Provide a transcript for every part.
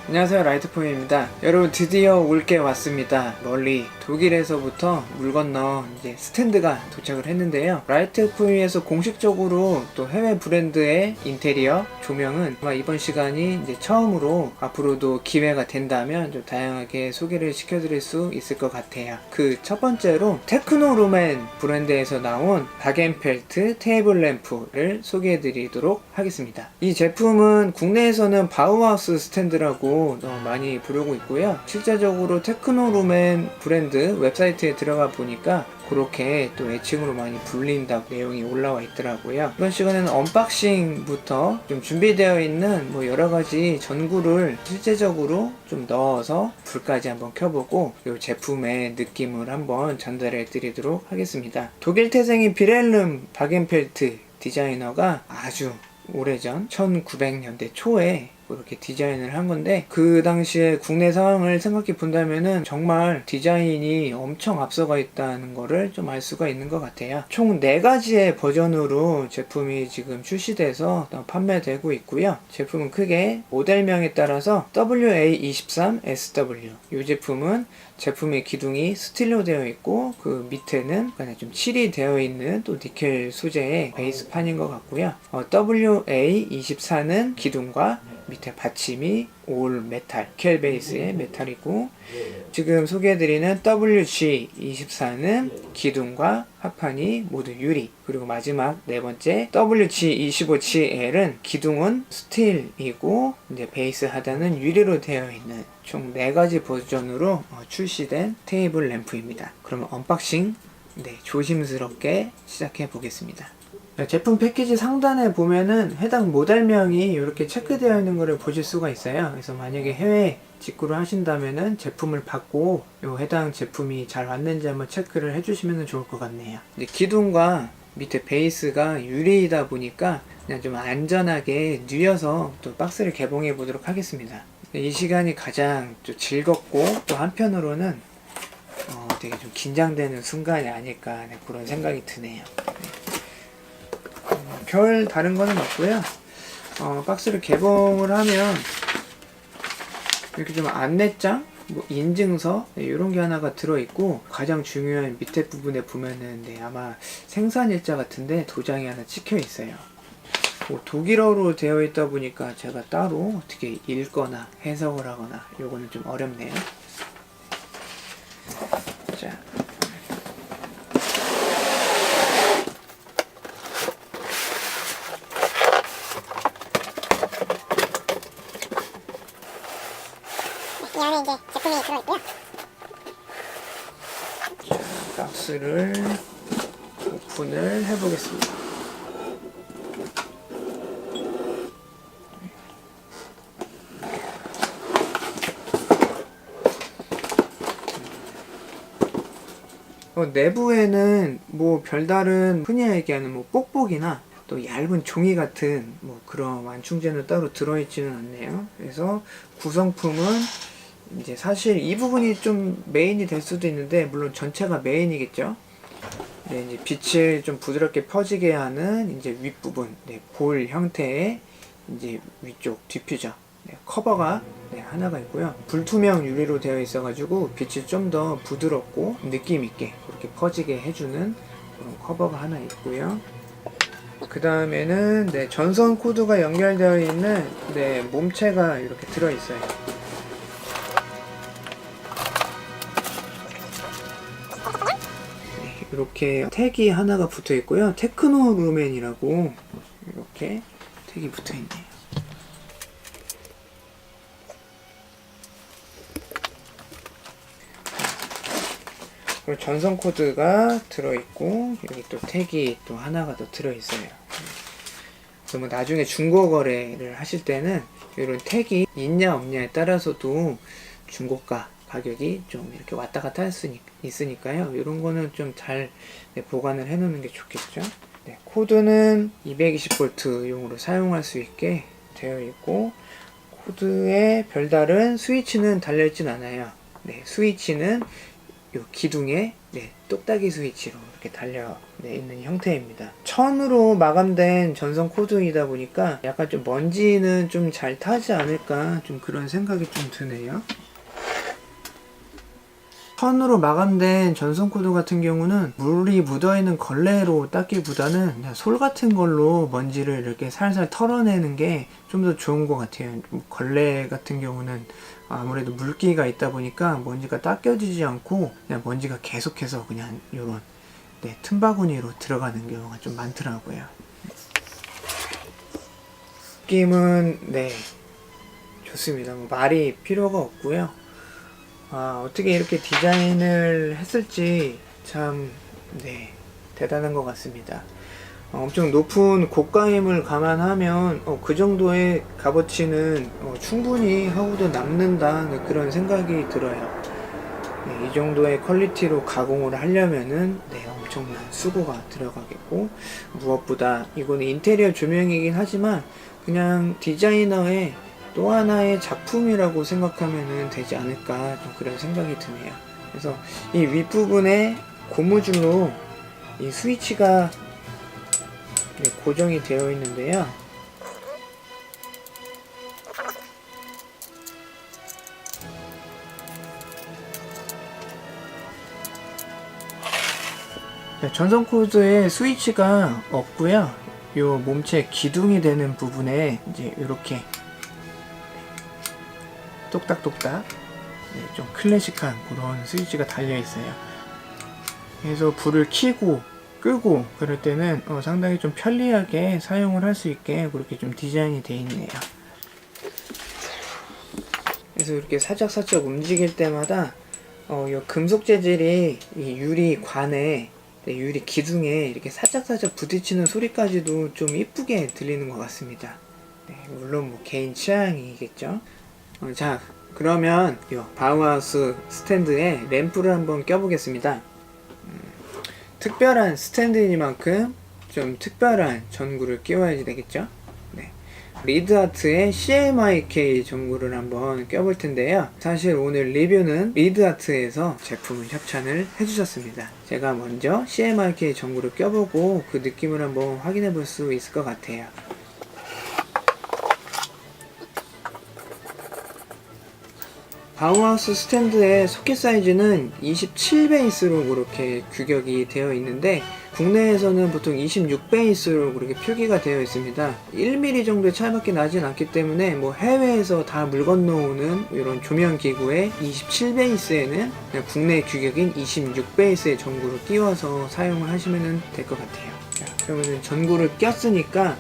안녕하세요, 라이트포입니다. 여러분, 드디어 올 게 왔습니다. 멀리 독일에서부터 물 건너 이제 스탠드가 도착을 했는데요. 라이트포에서 공식적으로 또 해외 브랜드의 인테리어 조명은 아마 이번 시간이 이제 처음으로 앞으로도 기회가 된다면 좀 다양하게 소개를 시켜드릴 수 있을 것 같아요. 그 첫 번째로 테크노루멘 브랜드에서 나온 바겐펠트 테이블 램프를 소개해드리도록 하겠습니다. 이 제품은 국내에서는 바우하우스 스탠드라고 많이 부르고 있고요. 실제적으로 테크노루멘 브랜드 웹사이트에 들어가 보니까 그렇게 또 애칭으로 많이 불린다고 내용이 올라와 있더라고요. 이번 시간에는 언박싱부터 좀 준비되어 있는 뭐 여러가지 전구를 실제적으로 좀 넣어서 불까지 한번 켜보고 이 제품의 느낌을 한번 전달해 드리도록 하겠습니다. 독일 태생인 비렐름 바겐펠트 디자이너가 아주 오래전 1900년대 초에 이렇게 디자인을 한 건데, 그 당시에 국내 상황을 생각해 본다면은 정말 디자인이 엄청 앞서가 있다는 거를 좀 알 수가 있는 것 같아요. 총 4가지의 버전으로 제품이 지금 출시돼서 판매되고 있고요. 제품은 크게 모델명에 따라서 WA23SW, 이 제품은 제품의 기둥이 스틸로 되어 있고 그 밑에는 좀 칠이 되어 있는 또 니켈 소재의 베이스판인 것 같고요. WA24는 기둥과 밑에 받침이 올 메탈, 니켈 베이스의 메탈이고, 지금 소개해드리는 WG24는 기둥과 합판이 모두 유리, 그리고 마지막 네 번째 WG25CL은 기둥은 스틸이고 이제 베이스 하단은 유리로 되어 있는 총 4가지 버전으로 출시된 테이블 램프입니다. 그러면 언박싱 조심스럽게 시작해 보겠습니다. 제품 패키지 상단에 보면은 해당 모델명이 이렇게 체크되어 있는 것을 보실 수가 있어요. 그래서 만약에 해외 직구를 하신다면은 제품을 받고 해당 제품이 잘 왔는지 한번 체크를 해주시면 좋을 것 같네요. 기둥과 밑에 베이스가 유리이다 보니까 그냥 좀 안전하게 뉘어서 또 박스를 개봉해 보도록 하겠습니다. 이 시간이 가장 좀 즐겁고 또 한편으로는 되게 좀 긴장되는 순간이 아닐까 그런 생각이 드네요. 별 다른 거는 없고요. 박스를 개봉을 하면 이렇게 좀 안내장, 인증서 이런 게 하나가 들어있고, 가장 중요한 밑에 부분에 보면은 아마 생산일자 같은데 도장이 하나 찍혀 있어요. 독일어로 되어 있다 보니까 제가 따로 어떻게 읽거나 해석을 하거나 요거는 좀 어렵네요. 자, 이 안에 이제 제품이 들어있고요. 박스를 오픈을 해보겠습니다. 내부에는 뭐 별다른 흔히 얘기하는 뭐 뽁뽁이나 또 얇은 종이 같은 뭐 그런 완충제는 따로 들어있지는 않네요. 그래서 구성품은 이제 사실 이 부분이 좀 메인이 될 수도 있는데, 물론 전체가 메인이겠죠. 이제 빛을 좀 부드럽게 퍼지게 하는 이제 윗부분, 볼 형태의 이제 위쪽 디퓨저 커버가 하나가 있고요. 불투명 유리로 되어 있어가지고 빛이 좀 더 부드럽고 느낌 있게 그렇게 퍼지게 해주는 그런 커버가 하나 있고요. 그 다음에는 전선 코드가 연결되어 있는 몸체가 이렇게 들어 있어요. 이렇게 택이 하나가 붙어 있고요. 테크노루멘이라고 이렇게 택이 붙어 있네요. 그리고 전선 코드가 들어있고, 여기 또 택이 또 하나가 더 들어있어요. 그래서 뭐 나중에 중고 거래를 하실 때는 이런 택이 있냐 없냐에 따라서도 중고가 가격이 좀 이렇게 왔다 갔다 할 수 있으니까요. 이런 거는 좀 잘 보관을 해 놓는 게 좋겠죠. 코드는 220V 용으로 사용할 수 있게 되어 있고, 코드에 별다른 스위치는 달려있진 않아요. 스위치는 요 기둥에 똑딱이 스위치로 이렇게 달려 네, 있는 형태입니다. 천으로 마감된 전선 코드이다 보니까 약간 좀 먼지는 좀 잘 타지 않을까 좀 그런 생각이 좀 드네요. 천으로 마감된 전선 코드 같은 경우는 물이 묻어있는 걸레로 닦기보다는 그냥 솔 같은 걸로 먼지를 이렇게 살살 털어내는 게 좀 더 좋은 것 같아요. 걸레 같은 경우는 아무래도 물기가 있다 보니까 먼지가 닦여지지 않고 그냥 먼지가 계속해서 그냥 이런 틈바구니로 들어가는 경우가 좀 많더라고요. 느낌은 좋습니다. 뭐 말이 필요가 없고요. 어떻게 이렇게 디자인을 했을지 참 대단한 것 같습니다. 엄청 높은 고가임을 감안하면 그 정도의 값어치는 충분히 하고도 남는다 그런 생각이 들어요. 이 정도의 퀄리티로 가공을 하려면은 엄청난 수고가 들어가겠고, 무엇보다 이거는 인테리어 조명이긴 하지만 그냥 디자이너의 또 하나의 작품이라고 생각하면 되지 않을까 좀 그런 생각이 드네요. 그래서 이 윗부분에 고무줄로 이 스위치가 고정이 되어 있는데요. 전선 코드에 스위치가 없고요. 요 몸체 기둥이 되는 부분에 이제 이렇게 똑딱똑딱 좀 클래식한 그런 스위치가 달려 있어요. 그래서 불을 켜고 끄고 그럴 때는 상당히 좀 편리하게 사용을 할 수 있게 그렇게 좀 디자인이 되어 있네요. 그래서 이렇게 살짝살짝 움직일 때마다 이 금속 재질이 이 유리관에 유리 기둥에 이렇게 살짝살짝 부딪히는 소리까지도 좀 이쁘게 들리는 것 같습니다. 물론 뭐 개인 취향이겠죠. 자, 그러면 이 바우하우스 스탠드에 램프를 한번 껴보겠습니다. 특별한 스탠드이니만큼 좀 특별한 전구를 끼워야지 되겠죠. 리드아트의 CMYK 전구를 한번 껴볼 텐데요. 사실 오늘 리뷰는 리드아트에서 제품을 협찬을 해주셨습니다. 제가 먼저 CMYK 전구를 껴보고 그 느낌을 한번 확인해 볼 수 있을 것 같아요. 바우하우스 스탠드의 소켓 사이즈는 27베이스로 그렇게 규격이 되어 있는데 국내에서는 보통 26베이스로 그렇게 표기가 되어 있습니다. 1mm 정도의 차이밖에 나진 않기 때문에 뭐 해외에서 다 물 건너오는 이런 조명 기구에 27베이스에는 국내 규격인 26베이스의 전구를 끼워서 사용을 하시면 될 것 같아요. 자, 그러면 전구를 꼈으니까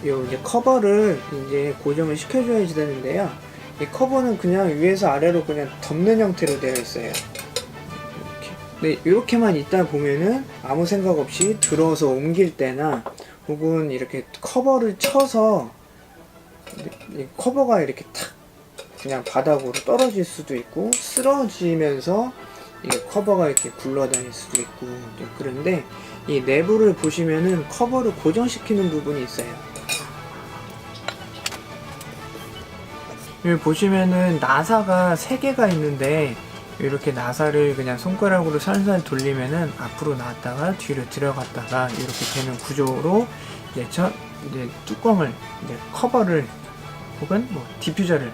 요 이제 커버를 이제 고정을 시켜줘야 되는데요. 이 커버는 그냥 위에서 아래로 그냥 덮는 형태로 되어 있어요. 이렇게만 있다 보면은 아무 생각 없이 들어서 옮길 때나 혹은 이렇게 커버를 쳐서 이 커버가 이렇게 탁 그냥 바닥으로 떨어질 수도 있고 쓰러지면서 이 커버가 이렇게 굴러다닐 수도 있고 그런데 이 내부를 보시면은 커버를 고정시키는 부분이 있어요. 여기 보시면은 나사가 3개가 있는데 이렇게 나사를 그냥 손가락으로 살살 돌리면은 앞으로 나왔다가 뒤로 들어갔다가 이렇게 되는 구조로 이제 뚜껑을 이제 커버를 혹은 뭐 디퓨저를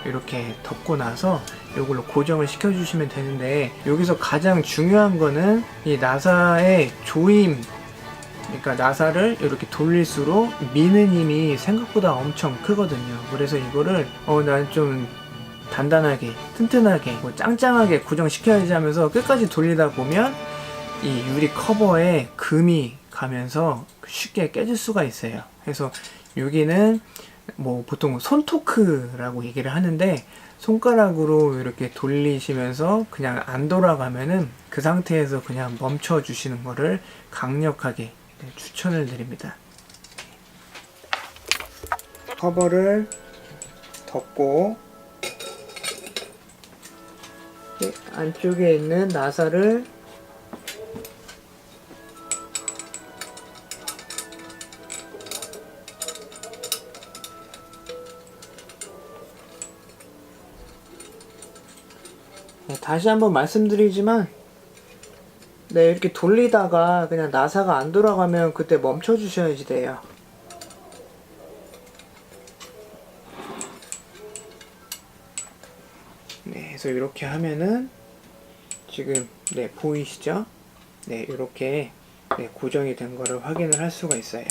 이렇게 덮고 나서 이걸로 고정을 시켜주시면 되는데 여기서 가장 중요한 거는 이 나사의 조임, 그러니까 나사를 이렇게 돌릴수록 미는 힘이 생각보다 엄청 크거든요. 그래서 이거를 난 좀 단단하게 튼튼하게 뭐 짱짱하게 고정시켜야지 하면서 끝까지 돌리다 보면 이 유리 커버에 금이 가면서 쉽게 깨질 수가 있어요. 그래서 여기는 뭐 보통 손토크라고 얘기를 하는데 손가락으로 이렇게 돌리시면서 그냥 안 돌아가면은 그 상태에서 그냥 멈춰 주시는 거를 강력하게 추천을 드립니다. 커버를 덮고 안쪽에 있는 나사를 다시 한번 말씀드리지만 네, 이렇게 돌리다가 그냥 나사가 안 돌아가면 그때 멈춰 주셔야지 돼요. 네, 그래서 이렇게 하면은 지금 네, 보이시죠? 네, 이렇게 네, 고정이 된 거를 확인을 할 수가 있어요.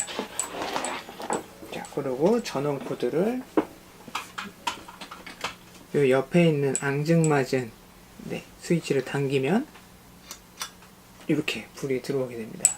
자, 그리고 전원 코드를 요 옆에 있는 앙증맞은 네, 스위치를 당기면 이렇게 불이 들어오게 됩니다.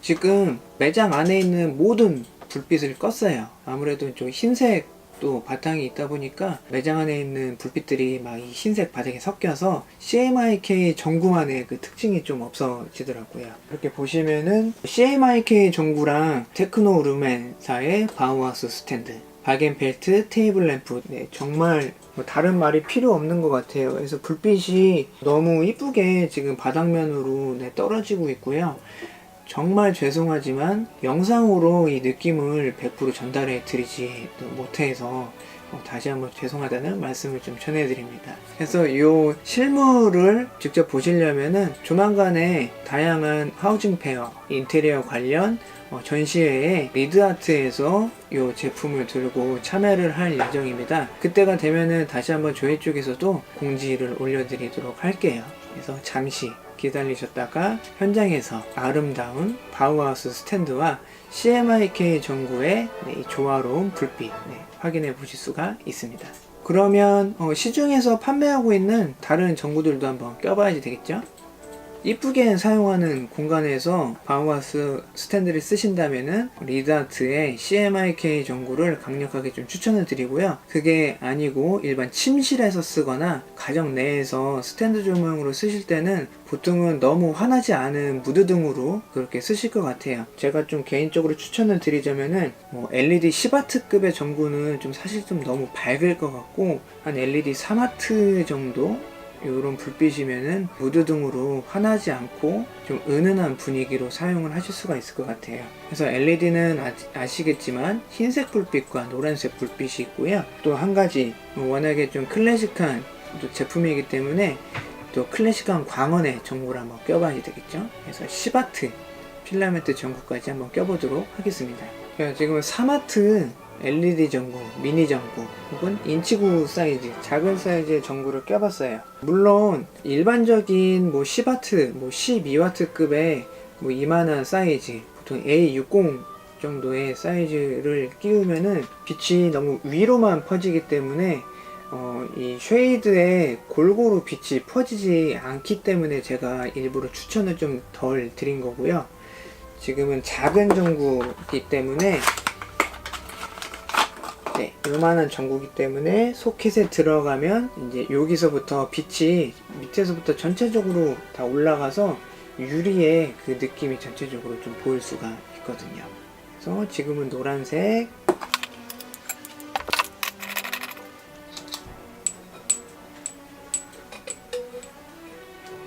지금 매장 안에 있는 모든 불빛을 껐어요. 아무래도 좀 흰색도 바탕이 있다 보니까 매장 안에 있는 불빛들이 막 이 흰색 바닥에 섞여서 CMYK 전구만의 그 특징이 좀 없어지더라고요. 이렇게 보시면은 CMYK 전구랑 테크노 루멘사의 바우하우스 스탠드, 바겐펠트 테이블 램프, 네, 정말 뭐 다른 말이 필요 없는 것 같아요. 그래서 불빛이 너무 이쁘게 지금 바닥면으로 네, 떨어지고 있고요. 정말 죄송하지만 영상으로 이 느낌을 100% 전달해 드리지 못해서 다시 한번 죄송하다는 말씀을 좀 전해드립니다. 그래서 이 실물을 직접 보시려면은 조만간에 다양한 하우징 페어, 인테리어 관련 전시회에 리드아트에서 이 제품을 들고 참여를 할 예정입니다. 그때가 되면은 다시 한번 저희 쪽에서도 공지를 올려드리도록 할게요. 그래서 잠시 기다리셨다가 현장에서 아름다운 바우하우스 스탠드와 CMYK 전구의 이 조화로운 불빛 확인해 보실 수가 있습니다. 그러면 시중에서 판매하고 있는 다른 전구들도 한번 껴봐야지 되겠죠? 이쁘게 사용하는 공간에서 바우하우스 스탠드를 쓰신다면은 리드아트의 CMYK 전구를 강력하게 좀 추천을 드리고요. 그게 아니고 일반 침실에서 쓰거나 가정 내에서 스탠드 조명으로 쓰실 때는 보통은 너무 환하지 않은 무드등으로 그렇게 쓰실 것 같아요. 제가 좀 개인적으로 추천을 드리자면은 LED 10W급의 전구는 좀 사실 좀 너무 밝을 것 같고 한 LED 3W 정도 이런 불빛이면은 무드등으로 환하지 않고 좀 은은한 분위기로 사용을 하실 수가 있을 것 같아요. 그래서 LED는 아시겠지만 흰색 불빛과 노란색 불빛이 있고요. 또 한 가지 워낙에 좀 클래식한 또 제품이기 때문에 또 클래식한 광원의 전구를 한번 껴봐야 되겠죠. 그래서 10W 필라멘트 전구까지 한번 껴보도록 하겠습니다. 지금은 3W LED 전구, 미니 전구 혹은 인치구 사이즈, 작은 사이즈의 전구를 껴봤어요. 물론 일반적인 10W, 12W급의 이만한 사이즈, 보통 A60 정도의 사이즈를 끼우면은 빛이 너무 위로만 퍼지기 때문에 이 쉐이드에 골고루 빛이 퍼지지 않기 때문에 제가 일부러 추천을 좀 덜 드린 거고요. 지금은 작은 전구이기 때문에 네, 요만한 전구기 때문에 소켓에 들어가면 이제 여기서부터 빛이 밑에서부터 전체적으로 다 올라가서 유리의 그 느낌이 전체적으로 좀 보일 수가 있거든요. 그래서 지금은 노란색,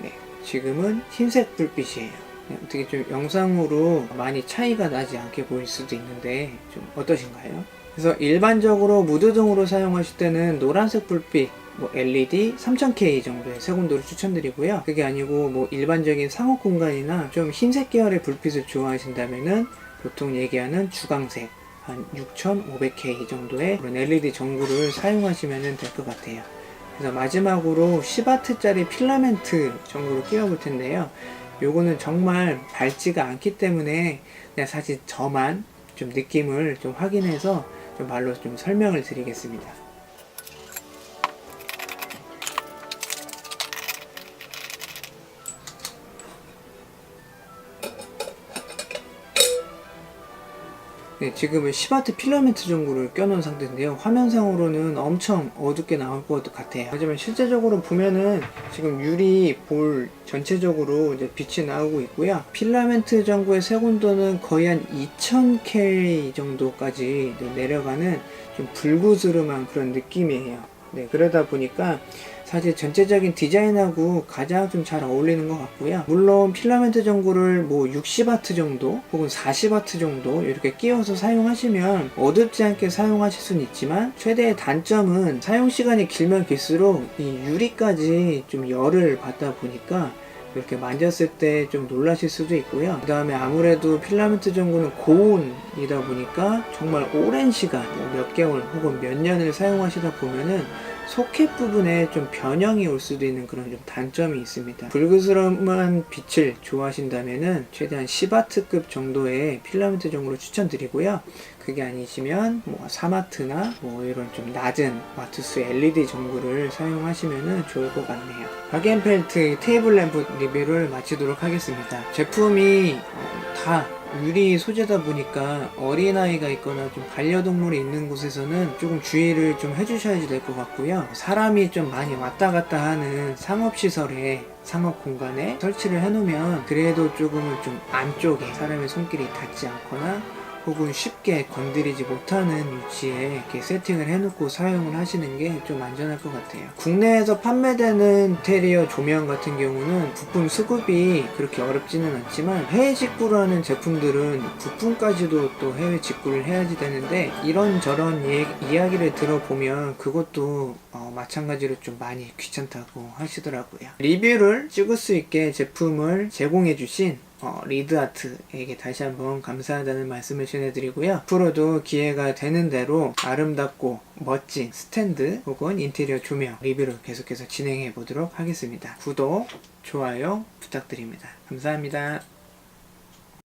네, 지금은 흰색 불빛이에요. 어떻게 좀 영상으로 많이 차이가 나지 않게 보일 수도 있는데 좀 어떠신가요? 그래서 일반적으로 무드등으로 사용하실 때는 노란색 불빛 LED 3000K 정도의 색온도를 추천드리고요. 그게 아니고 일반적인 상업 공간이나 좀 흰색 계열의 불빛을 좋아하신다면은 보통 얘기하는 주광색 한 6500K 정도의 그런 LED 전구를 사용하시면 될 것 같아요. 그래서 마지막으로 10W짜리 필라멘트 전구를 끼워볼 텐데요. 요거는 정말 밝지가 않기 때문에 그냥 사실 저만 좀 느낌을 좀 확인해서 좀 말로 좀 설명을 드리겠습니다. 네, 지금은 10W 필라멘트 전구를 껴놓은 상태인데요. 화면상으로는 엄청 어둡게 나올 것 같아요. 하지만 실제적으로 보면은 지금 유리 볼 전체적으로 이제 빛이 나오고 있고요. 필라멘트 전구의 색온도는 거의 한 2000K 정도까지 내려가는 좀 불구스름한 그런 느낌이에요. 네, 그러다 보니까 사실 전체적인 디자인하고 가장 좀 잘 어울리는 것 같고요. 물론 필라멘트 전구를 뭐 60W 정도 혹은 40W 정도 이렇게 끼워서 사용하시면 어둡지 않게 사용하실 수는 있지만, 최대의 단점은 사용 시간이 길면 길수록 이 유리까지 좀 열을 받다 보니까 이렇게 만졌을 때 좀 놀라실 수도 있고요. 그 다음에 아무래도 필라멘트 전구는 고온이다 보니까 정말 오랜 시간, 몇 개월 혹은 몇 년을 사용하시다 보면은 소켓 부분에 좀 변형이 올 수도 있는 그런 좀 단점이 있습니다. 불그스름한 빛을 좋아하신다면은 최대한 10W급 정도의 필라멘트 전구를 추천드리고요. 그게 아니시면 뭐 3W나 뭐 이런 좀 낮은 와트수 LED 전구를 사용하시면 좋을 것 같네요. 바겐펠트 테이블 램프 리뷰를 마치도록 하겠습니다. 제품이 다 유리 소재다 보니까 어린아이가 있거나 좀 반려동물이 있는 곳에서는 조금 주의를 좀 해주셔야지 될 것 같고요. 사람이 좀 많이 왔다 갔다 하는 상업시설에, 상업 공간에 설치를 해놓으면 그래도 조금은 좀 안쪽에 사람의 손길이 닿지 않거나 혹은 쉽게 건드리지 못하는 위치에 이렇게 세팅을 해놓고 사용을 하시는 게 좀 안전할 것 같아요. 국내에서 판매되는 인테리어 조명 같은 경우는 부품 수급이 그렇게 어렵지는 않지만, 해외 직구를 하는 제품들은 부품까지도 또 해외 직구를 해야지 되는데, 이런저런 이야기를 들어보면 그것도 마찬가지로 좀 많이 귀찮다고 하시더라고요. 리뷰를 찍을 수 있게 제품을 제공해주신 리드아트에게 다시 한번 감사하다는 말씀을 전해드리고요. 앞으로도 기회가 되는 대로 아름답고 멋진 스탠드 혹은 인테리어 조명 리뷰를 계속해서 진행해 보도록 하겠습니다. 구독, 좋아요 부탁드립니다. 감사합니다.